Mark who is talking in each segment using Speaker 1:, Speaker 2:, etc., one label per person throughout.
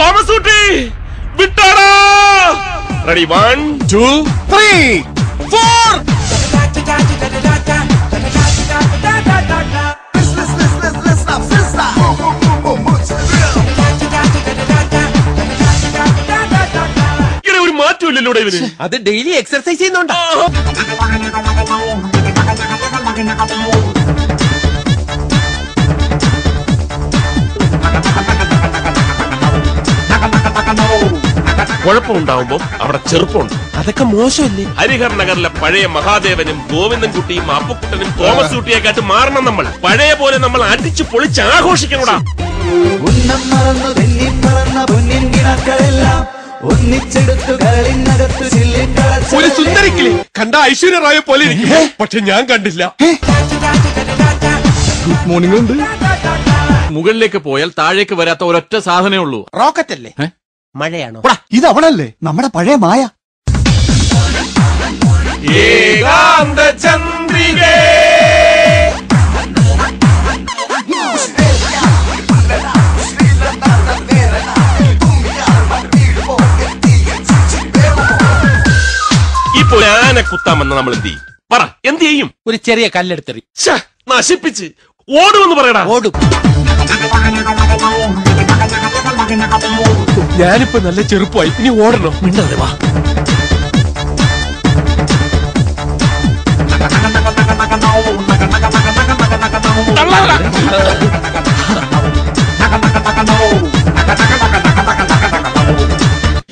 Speaker 1: Thomas Ooty വിട്ടാടാ. Ready 1 2 3 4. ഇങ്ങനെ ഒരു മാറ്റമില്ലല്ലോ ഇവന്.
Speaker 2: അത് ഡെയിലി എക്സർസൈസ് ചെയ്യുന്നുണ്ടോ?
Speaker 1: കുഴപ്പമുണ്ടാവുമ്പോ അവിടെ ചെറുപ്പമുണ്ട്.
Speaker 2: അതൊക്കെ മോശമല്ലേ?
Speaker 1: ഹരിഹർ നഗറിലെ പഴയ മഹാദേവനും ഗോവിന്ദൻകുട്ടിയും അപ്പുക്കുട്ടനും തോമസ് ഊട്ടിയെക്കാട്ട് മാറണം നമ്മൾ. പഴയ പോലെ നമ്മൾ അടിച്ചു പൊളിച്ച് ആഘോഷിക്കണോടാ.
Speaker 2: ഒരു സുന്ദരിക്കിളി കണ്ട ഐശ്വര്യറായ പോലെ ഇരിക്കും, പക്ഷെ ഞാൻ കണ്ടില്ല.
Speaker 3: ഗുഡ് മോർണിംഗ് ഉണ്ട്.
Speaker 4: മുകളിലേക്ക് പോയാൽ താഴേക്ക് വരാത്ത ഒരൊറ്റ സാധനമേ ഉള്ളൂ.
Speaker 2: റോക്കറ്റ് അല്ലേ? മഴയാണോ?
Speaker 3: ഇത് അവളല്ലേ, നമ്മുടെ പഴയ മായ.
Speaker 1: ഏകാന്ത ചന്ദ്രികേ ഇപ്പൊ ആന കുത്താമെന്ന് നമ്മൾ എന്ത് ചെയ്യും? പറ, എന്ത് ചെയ്യും?
Speaker 2: ഒരു ചെറിയ കല്ലെടുത്തെറി.
Speaker 1: നശിപ്പിച്ച് ഓടുമെന്ന് പറയടാ.
Speaker 2: ഓടും. ഞാനിപ്പോ നല്ല ചെറുപ്പമായി, ഇനി ഓടണോ?
Speaker 1: മിണ്ടാതെ വാ.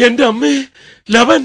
Speaker 1: എന്റെ അമ്മേ, ലവൻ.